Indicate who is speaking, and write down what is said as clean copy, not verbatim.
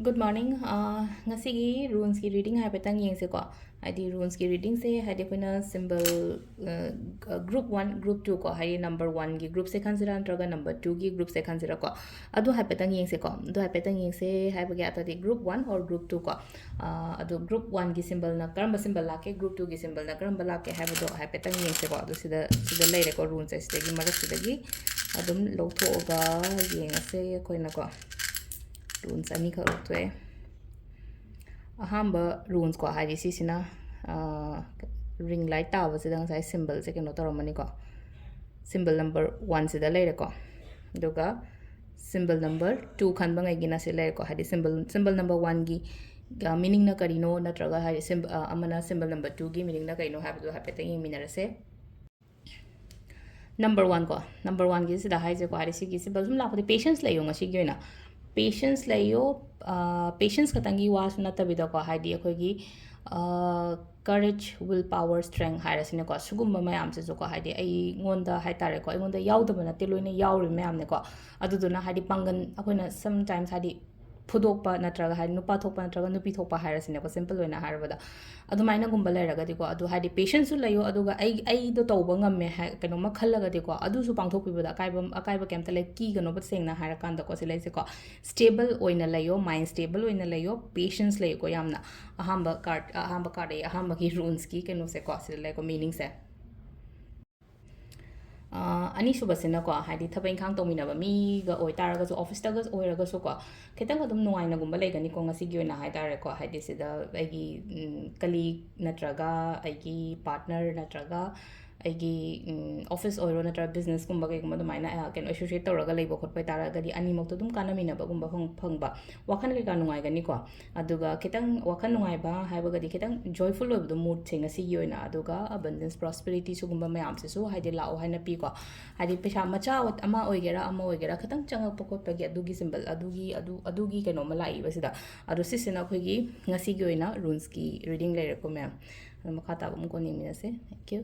Speaker 1: Good morning. Ngasigi runes ki reading hai petang yeng se ko. Haidi runes ki reading se haidi koina symbol group 1 group 2 ko haidi number 1 ki group se khansira antraga number 2 ki group se khansira ko. Adu hai petang yeng se ko. Adu hai petang yeng se hai bagi ata di group 1 or group 2 ko. Adu group 1 ki symbol na karamba symbol lake group 2 ki symbol na karamba lake hai bado hai petang yeng se ko. Adu sida lay ko runes se sida gi marak sida gi adum lotho ga yeng se koina ko. Runes ani ka utwe ahamba runes ko hari sisina ring light ta ba sidang sai symbol se keno toromani ko symbol number 1 sida leire ko duga symbol number 2 khan ba ngai gina se leire ko hari symbol number 1 gi meaning na karino natraga hari symbol amana symbol number 2 gi meaning na karino habdu hapete ing minarase number 1 ko number 1 gi sida hai je ko hari si gi symbol sum la ko patience layo ngasi gi na patience layo patience katangi was natabida ko haidi akogi courage will power strength hairasine ko sugumba mayam se ko haidi ai ngonda haitare ko ngonda yaudaba na teloine yauri mayam ne ko aduduna haidi pangan akoina sometimes haidi ꯐꯨꯗꯣꯛꯄ ꯅꯠꯇ꯭ꯔꯒ ꯍꯥꯏꯗꯤ ꯅꯨꯄꯥ ꯊꯣꯛꯄ ꯅꯠꯇ꯭ꯔꯒ ꯅꯨꯄꯤ ꯊꯣꯛꯄ ꯍꯥꯏꯔꯁꯤꯅꯦꯀꯣ simple ꯑꯣꯏꯅ ꯍꯥꯏꯔꯕꯗ ꯑꯗꯨꯃꯥꯏꯅꯒꯨꯝꯕ ꯂꯩꯔꯒꯗꯤꯀꯣ ꯑꯗꯨ ꯍꯥꯏꯗꯤ ꯄꯦꯁꯦꯟꯁꯁꯨ ꯂꯩꯌꯣ ꯑꯗꯨꯒ ꯑꯩꯗꯣ ꯇꯧꯕ ꯉꯝꯃꯦ ꯀꯩꯅꯣꯝꯃ ꯈꯜꯂꯒꯗꯤꯀꯣ ꯑꯗꯨꯁꯨ ꯄꯥꯡꯊꯣꯛꯄꯤꯕꯗ ꯑꯀꯥꯏꯕ ꯀꯩꯝꯇ ꯂꯩ ꯀꯤꯒꯅꯣꯕ ꯁꯦꯡꯅ ꯍꯥꯏꯔꯀꯥꯟꯗꯀꯣ ꯁꯤ ꯂꯩꯁꯦꯀꯣ ꯁ꯭ꯇꯦꯕꯜ ꯑꯣꯏꯅ ꯂꯩꯌꯣ ꯃꯥꯏꯟ ꯁ꯭ꯇꯦꯕꯜ ꯑꯣꯏꯅ ꯂꯩꯌꯣ ꯄꯦꯁꯦꯟꯁ ꯂꯩꯌꯣꯀꯣ ꯌꯥꯝꯅ ꯑꯍꯥꯟꯕ ꯀꯥꯔꯗ ꯑꯩ ꯑꯍꯥꯟꯕꯒꯤ ꯔꯨꯟꯁꯀꯤ ꯀꯩꯅꯣꯁꯦꯀꯣ ꯁꯤꯗ ꯂꯩꯀꯣ ꯃꯤꯅꯤꯡꯁꯦ ꯑꯅꯤꯁꯨꯕꯁꯤꯅꯀꯣ ꯍꯥꯏꯗꯤ ꯊꯕꯛ ꯏꯪꯈꯥꯡ ꯇꯧꯃꯤꯟꯅꯕ ꯃꯤꯒ ꯑꯣꯏꯇꯥꯔꯒꯁꯨ ꯑꯣꯐꯤꯁꯇꯒ ꯑꯣꯏꯔꯒꯁꯨꯀꯣ ꯈꯤꯇꯪ ꯑꯗꯨꯝ ꯅꯨꯡꯉꯥꯏꯅꯒꯨꯝꯕ ꯂꯩꯒꯅꯤꯀꯣ ꯉꯁꯤꯒꯤ ꯑꯣꯏꯅ ꯍꯥꯏꯇꯥꯔꯦꯀꯣ ꯍꯥꯏꯗꯤ ꯁꯤꯗ ꯑꯩꯒꯤ ꯀꯂꯤꯛ ꯅꯠꯇ꯭ꯔꯒ ꯑꯩꯒꯤ ꯄꯥꯔꯠꯅꯔ ꯅꯠꯇ꯭ꯔꯒ ꯑꯩꯒꯤ ꯑꯣꯐꯤꯁ ꯑꯣꯏꯔꯣ ꯅꯠꯇ꯭ꯔꯒ ꯕꯤꯖꯤꯅꯦꯁꯀꯨꯝꯕ ꯀꯩꯒꯨꯝꯕ ꯑꯗꯨꯃꯥꯏꯅ ꯀꯩꯅꯣ ꯑꯦꯁꯣꯁꯤꯌꯦꯠ ꯇꯧꯔꯒ ꯂꯩꯕ ꯈꯣꯠꯄ ꯇꯥꯔꯒꯗꯤ ꯑꯅꯤꯃꯛꯇꯣ ꯑꯗꯨꯝ ꯀꯥꯟꯅꯃꯤꯟꯅꯕꯒꯨꯝꯕ ꯐꯪꯕ ꯋꯥꯈꯜ ꯀꯩꯀꯥ ꯅꯨꯡꯉꯥꯏꯒꯅꯤꯀꯣ ꯑꯗꯨꯒ ꯈꯤꯇꯪ ꯋꯥꯈꯜ ꯅꯨꯡꯉꯥꯏꯕ ꯍꯥꯏꯕꯒꯗꯤ ꯈꯤꯇꯪ ꯖꯣꯏꯐꯨꯜ ꯑꯣꯏꯕꯗꯣ ꯃꯨꯠꯁꯦ ꯉꯁꯤꯒꯤ ꯑꯣꯏꯅ ꯑꯗꯨꯒ ꯑꯕꯟꯗꯦꯟꯁ ꯄ꯭ꯔꯣꯁꯄꯦꯔꯤꯇꯤ ꯁꯤꯒꯨꯝꯕ ꯃꯌꯥꯝꯁꯤꯁꯨ ꯍꯥꯏꯗꯤ ꯂꯥꯛꯑꯣ ꯍꯥꯏꯅ ꯄꯤꯀꯣ ꯍꯥꯏꯗꯤ ꯄꯩꯁꯥ ꯃꯆꯥ ꯑꯃ ꯑꯣꯏꯒꯦꯔꯥ ꯈꯤꯇꯪ ꯆꯪꯉꯛꯄ ꯈꯣꯠꯄꯒꯤ ꯑꯗꯨꯒꯤ ꯁꯤꯝꯕꯜ ꯑꯗꯨꯒꯤ ꯀꯩꯅꯣꯝꯃ ꯂꯥꯛꯏꯕꯁꯤꯗ ꯑꯗꯣ ꯁꯤꯁꯤꯅ ꯑꯩꯈꯣꯏꯒꯤ ꯉꯁꯤꯒꯤ ꯑꯣꯏꯅ ꯔꯨꯟꯁꯀꯤ ꯔꯤꯗꯤꯡ ꯂꯩꯔꯦꯀꯣ ꯃꯌꯥꯝ ꯑꯗꯣ ꯃꯈꯥ ꯇꯥꯕ ꯑꯃꯨꯛ ꯀꯣꯟꯅ ꯌꯦꯡꯃꯤꯟꯅꯁꯦ ꯊꯦꯡꯛ ꯌꯨ